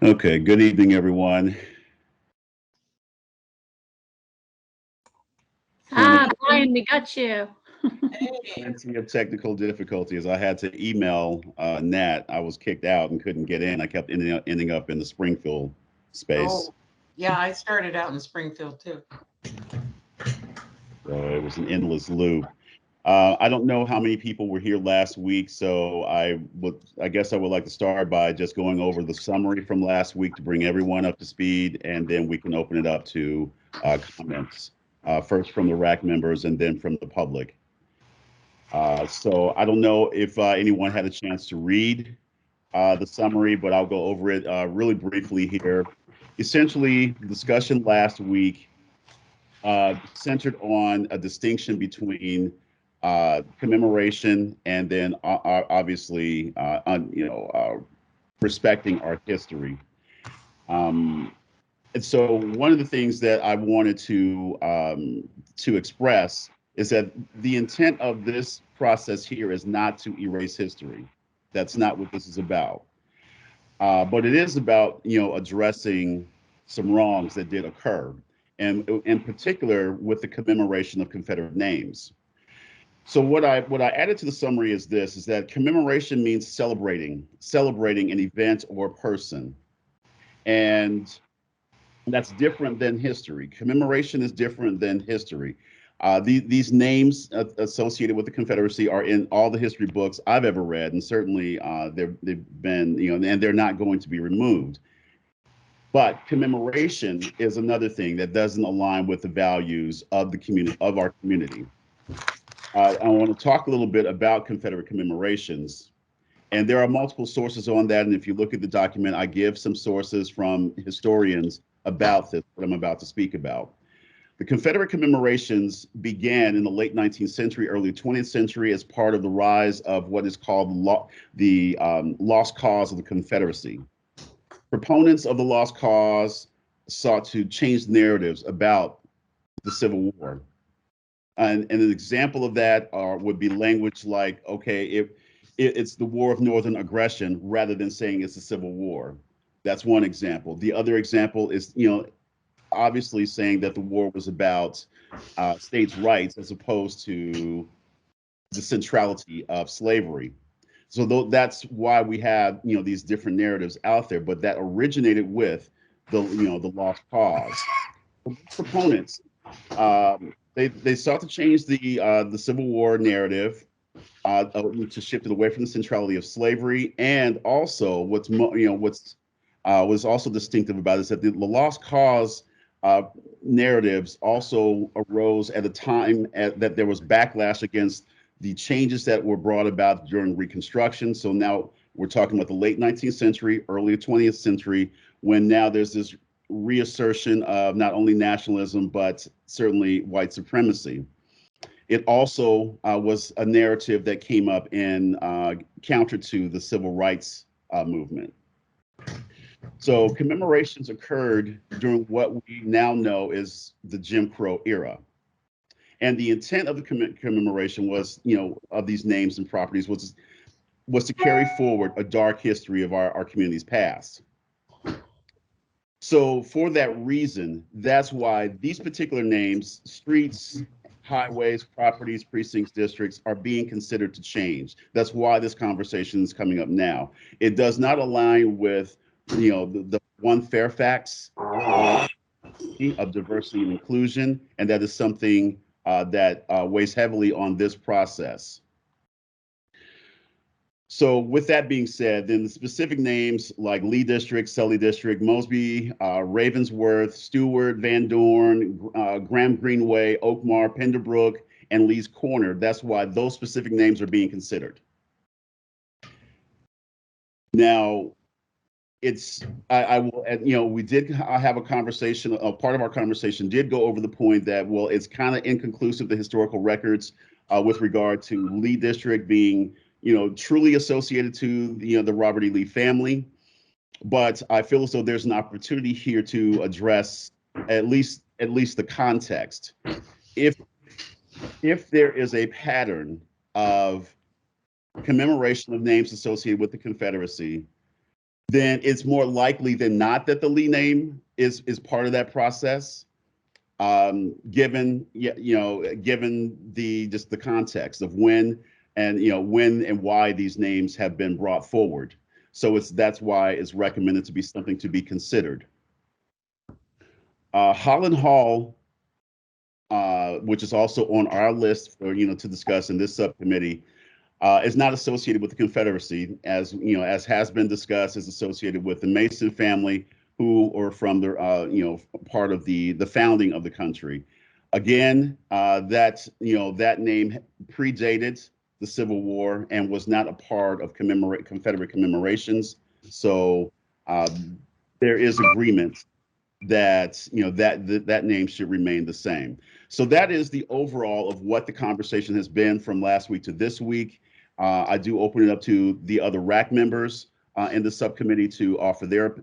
Okay, good evening, everyone. Brian, we got you. Plenty of technical difficulties. I had to email Nat. I was kicked out and couldn't get in. I kept ending up in the Springfield space. Oh, yeah, I started out in Springfield too. So it was an endless loop. I don't know how many people were here last week, so I guess I would like to start by just going over the summary from last week to bring everyone up to speed, and then we can open it up to comments, first from the RAC members and then from the public. So I don't know if anyone had a chance to read the summary, but I'll go over it really briefly here. Essentially, the discussion last week centered on a distinction between commemoration and then obviously, respecting our history. Um, and so, one of the things that I wanted to express is that the intent of this process here is not to erase history. That's not what this is about. But it is about addressing some wrongs that did occur, and in particular with the commemoration of Confederate names. So what I added to the summary is this: is that commemoration means celebrating an event or person, and that's different than history. Commemoration is different than history. These names associated with the Confederacy are in all the history books I've ever read, and certainly they've been, and they're not going to be removed. But commemoration is another thing that doesn't align with the values of the community, of our community. I want to talk a little bit about Confederate commemorations. And there are multiple sources on that. And if you look at the document, I give some sources from historians about this, what I'm about to speak about. The Confederate commemorations began in the late 19th century, early 20th century as part of the rise of what is called the lost cause of the Confederacy. Proponents of the lost cause sought to change narratives about the Civil War. And an example of that would be language like, okay, if it's the war of northern aggression rather than saying it's a civil war. That's one example. The other example is, obviously saying that the war was about states' rights as opposed to the centrality of slavery. So that's why we have, these different narratives out there, but that originated with the lost cause. Proponents, they sought to change the Civil War narrative to shift it away from the centrality of slavery, and also what's was also distinctive about it is that the lost cause narratives also arose at a time that there was backlash against the changes that were brought about during Reconstruction. So now we're talking about the late 19th century, early 20th century, when now there's this reassertion of not only nationalism, but certainly white supremacy. It also was a narrative that came up in counter to the civil rights movement. So commemorations occurred during what we now know is the Jim Crow era. And the intent of the commemoration was, of these names and properties was to carry forward a dark history of our community's past. So for that reason, that's why these particular names, streets, highways, properties, precincts, districts are being considered to change. That's why this conversation is coming up now. It does not align with, the one Fairfax of diversity and inclusion, and that is something that weighs heavily on this process. So with that being said, then the specific names like Lee District, Sully District, Mosby, Ravensworth, Stewart, Van Dorn, Graham Greenway, Oakmar, Penderbrook, and Lee's Corner, that's why those specific names are being considered. Now, I will, we did have a conversation, part of our conversation did go over the point that, well, it's kind of inconclusive, the historical records with regard to Lee District being, truly associated to, the Robert E. Lee family. But I feel as though there's an opportunity here to address at least the context. If there is a pattern of commemoration of names associated with the Confederacy, then it's more likely than not that the Lee name is part of that process. Given given the just the context of when and why these names have been brought forward. So that's why it's recommended to be something to be considered. Holland Hall, which is also on our list for to discuss in this subcommittee, is not associated with the Confederacy, as as has been discussed, is associated with the Mason family, who are from the part of the founding of the country. Again, that name predated the Civil War and was not a part of Confederate commemorations. So there is agreement that that name should remain the same. So that is the overall of what the conversation has been from last week to this week. I do open it up to the other RAC members in the subcommittee to offer their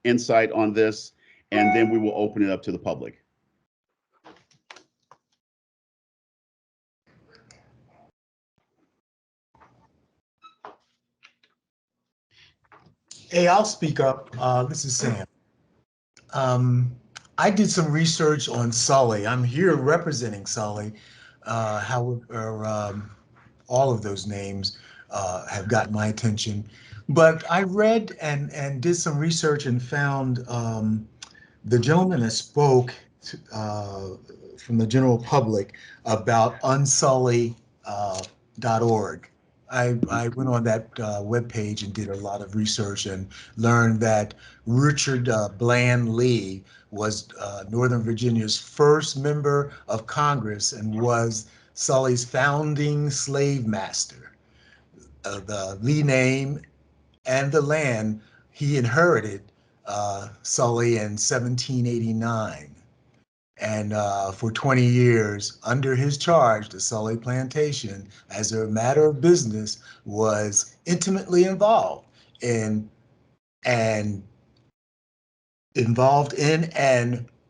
insight on this, and then we will open it up to the public. Hey, I'll speak up. This is Sam. I did some research on Sully. I'm here representing Sully. However, all of those names have got my attention. But I read and did some research and found the gentleman that spoke from the general public about unsully.org. I went on that webpage and did a lot of research and learned that Richard Bland Lee was Northern Virginia's first member of Congress and was Sully's founding slave master. The Lee name and the land he inherited Sully in 1789. And for 20 years, under his charge, the Sully plantation, as a matter of business, was intimately involved in and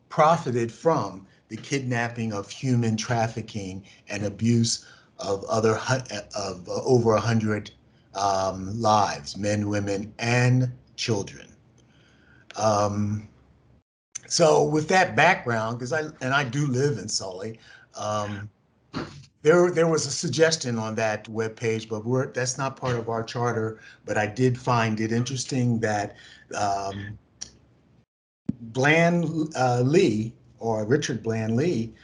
profited from the kidnapping of human trafficking and abuse of over 100 lives, men, women, and children. So with that background, because I do live in Sully, there was a suggestion on that webpage, but that's not part of our charter. But I did find it interesting that Bland Lee, or Richard Bland Lee,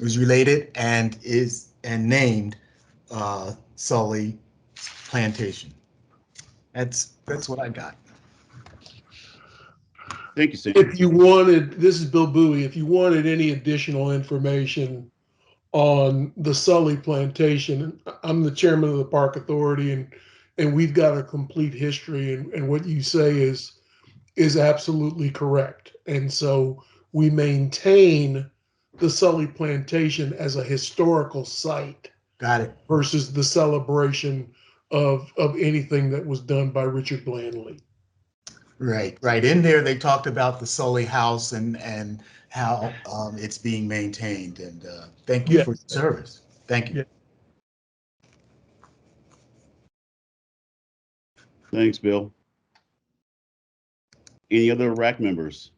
was related and is named Sully Plantation. That's what I got. Thank you, Sam. If you wanted, this is Bill Bowie, if you wanted any additional information on the Sully plantation, I'm the chairman of the Park Authority, and we've got a complete history, and what you say is absolutely correct. And so we maintain the Sully plantation as a historical site. Got it. Versus the celebration of anything that was done by Richard Bland Lee. Right. In there, they talked about the Sully House and how it's being maintained. And thank you for your service. Thank you. Yeah. Thanks, Bill. Any other RAC members?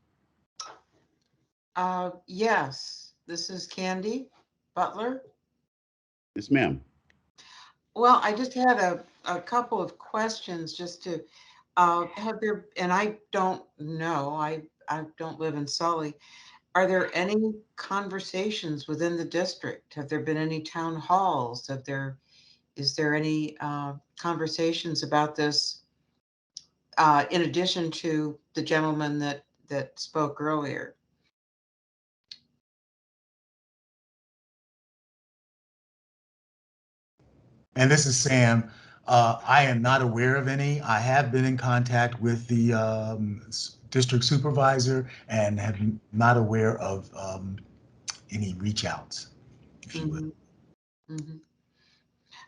Yes, this is Candy Butler. Yes, ma'am. Well, I just had a couple of questions just to have there, and I don't know, I don't live in Sully. Are there any conversations within the district? Have there been any town halls? Is there any conversations about this in addition to the gentleman that spoke earlier? And this is Sam. I am not aware of any. I have been in contact with the district supervisor and have not aware of any reach outs, if you would. Mm-hmm.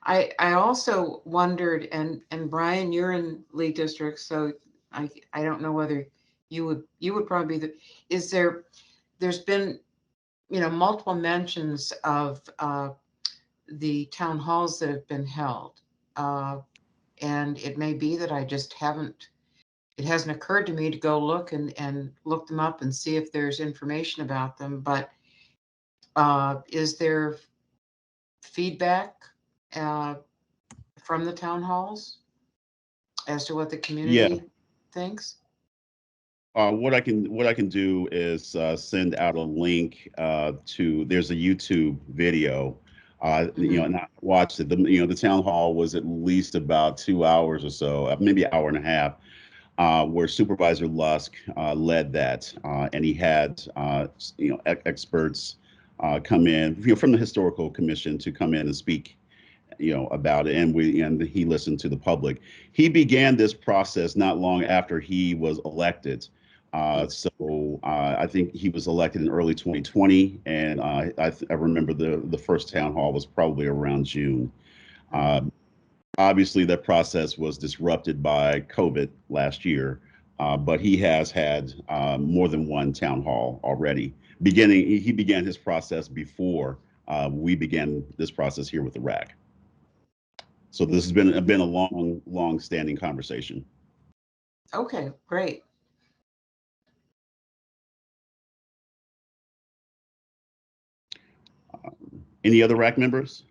I also wondered, and Brian, you're in Lee District, so I don't know whether you would probably be there's been multiple mentions of the town halls that have been held, And it may be that I just haven't, it hasn't occurred to me to go look and look them up and see if there's information about them. But is there feedback from the town halls as to what the Yeah. community thinks? What I can do is send out a link to. There's a YouTube video. And I watched it. The town hall was at least about 2 hours or so, maybe an hour and a half, where Supervisor Lusk led that, and he had experts come in, from the historical commission to come in and speak, about it, and he listened to the public. He began this process not long after he was elected. I think he was elected in early 2020, and I remember the first town hall was probably around June. Uh, Obviously, that process was disrupted by COVID last year, but he has had more than one town hall already. He began his process before we began this process here with the RAC. So this has been a long standing conversation. Okay, great. Any other RAC members?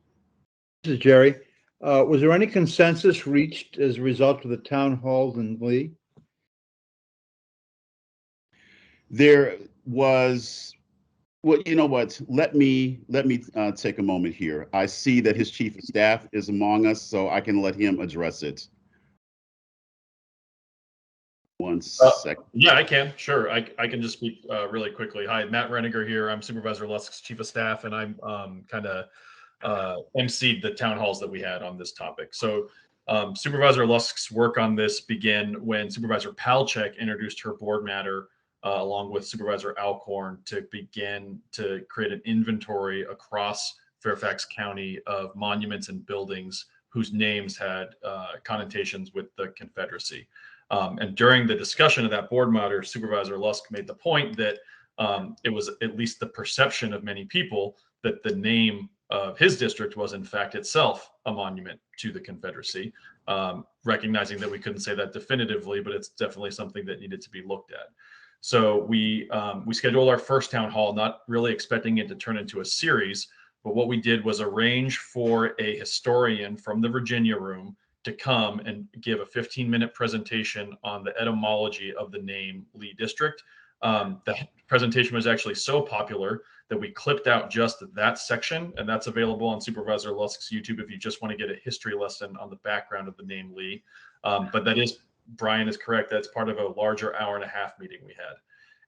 This is Jerry. Was there any consensus reached as a result of the town halls in Lee? There was. Well, you know what? Let me take a moment here. I see that his chief of staff is among us, so I can let him address it. One second. Yeah, I can. Sure. I can just speak really quickly. Hi, Matt Reniger here. I'm Supervisor Lusk's chief of staff, and I'm kind of emceed the town halls that we had on this topic. So Supervisor Lusk's work on this began when Supervisor Palchek introduced her board matter along with Supervisor Alcorn to begin to create an inventory across Fairfax County of monuments and buildings whose names had connotations with the Confederacy. And during the discussion of that board matter, Supervisor Lusk made the point that it was at least the perception of many people that the name of his district was in fact itself a monument to the Confederacy, recognizing that we couldn't say that definitively, but it's definitely something that needed to be looked at. So we scheduled our first town hall, not really expecting it to turn into a series, but what we did was arrange for a historian from the Virginia room to come and give a 15-minute presentation on the etymology of the name Lee District. The presentation was actually so popular that we clipped out just that section, and that's available on Supervisor Lusk's YouTube if you just want to get a history lesson on the background of the name Lee. But that is, Brian is correct, that's part of a larger hour-and-a-half meeting we had.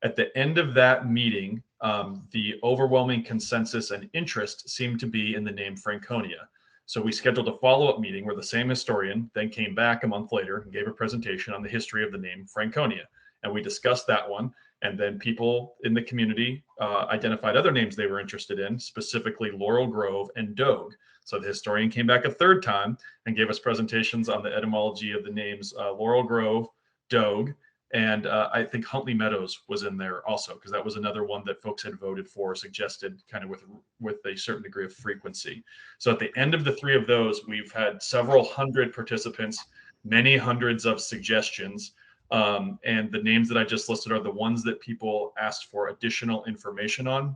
At the end of that meeting, the overwhelming consensus and interest seemed to be in the name Franconia. So we scheduled a follow-up meeting where the same historian then came back a month later and gave a presentation on the history of the name Franconia. And we discussed that one. And then people in the community identified other names they were interested in, specifically Laurel Grove and Dogue. So the historian came back a third time and gave us presentations on the etymology of the names Laurel Grove, Dogue, and I think Huntley Meadows was in there also, because that was another one that folks had voted for, suggested kind of with a certain degree of frequency. So at the end of the three of those, we've had several hundred participants, many hundreds of suggestions. And the names that I just listed are the ones that people asked for additional information on.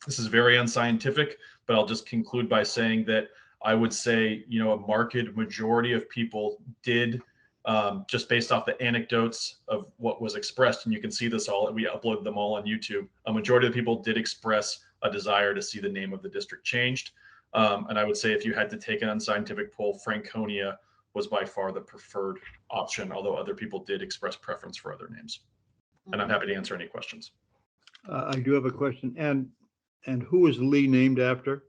This is very unscientific, but I'll just conclude by saying that I would say, a marked majority of people did, just based off the anecdotes of what was expressed, and you can see this all, we uploaded them all on YouTube. A majority of the people did express a desire to see the name of the district changed. And I would say if you had to take an unscientific poll, Franconia was by far the preferred option, although other people did express preference for other names. And I'm happy to answer any questions. I do have a question. And who was Lee named after?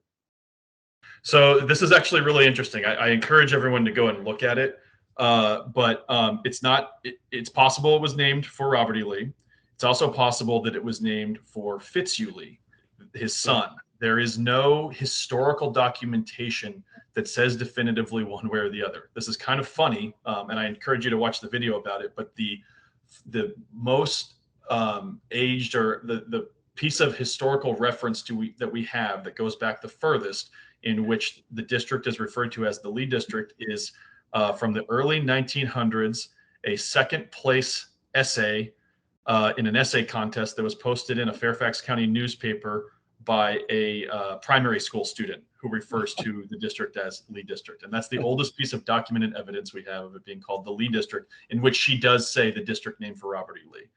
So this is actually really interesting. I encourage everyone to go and look at it. But it's possible it was named for Robert E. Lee. It's also possible that it was named for Fitzhugh Lee, his son. There is no historical documentation that says definitively one way or the other. This is kind of funny, and I encourage you to watch the video about it, but the most aged, or the piece of historical reference that we have that goes back the furthest, in which the district is referred to as the Lee District, is from the early 1900s, a second place essay in an essay contest that was posted in a Fairfax County newspaper by a primary school student who refers to the district as Lee District. And that's the oldest piece of documented evidence we have of it being called the Lee District, in which she does say the district name for Robert E. Lee.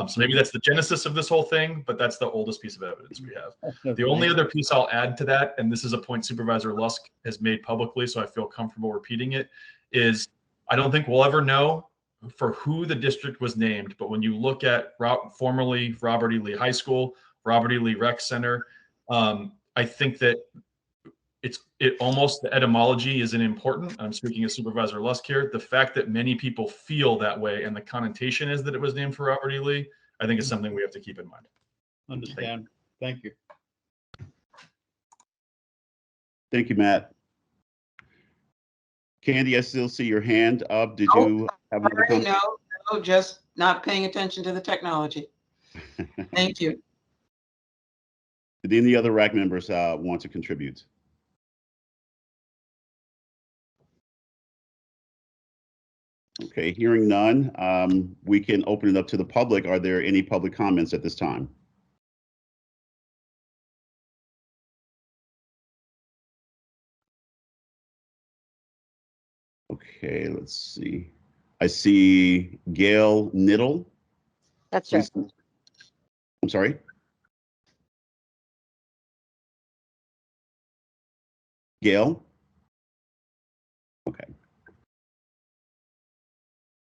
So maybe that's the genesis of this whole thing, but that's the oldest piece of evidence we have. The only other piece I'll add to that, and this is a point Supervisor Lusk has made publicly, so I feel comfortable repeating it, is I don't think we'll ever know for who the district was named, but when you look at formerly Robert E. Lee High School, Robert E. Lee Rec Center, I think that it almost, the etymology isn't important. I'm speaking as Supervisor Lusk here. The fact that many people feel that way and the connotation is that it was named for Robert E. Lee, I think is something we have to keep in mind. Understand. Thank you. Thank you, Matt. Candy, I still see your hand up. Did you have another comment? No, just not paying attention to the technology. Thank you. Did any other RAC members want to contribute? Okay, hearing none, we can open it up to the public. Are there any public comments at this time? Okay, let's see. I see Gail Niddle. That's right. I'm sorry. Gail? Okay.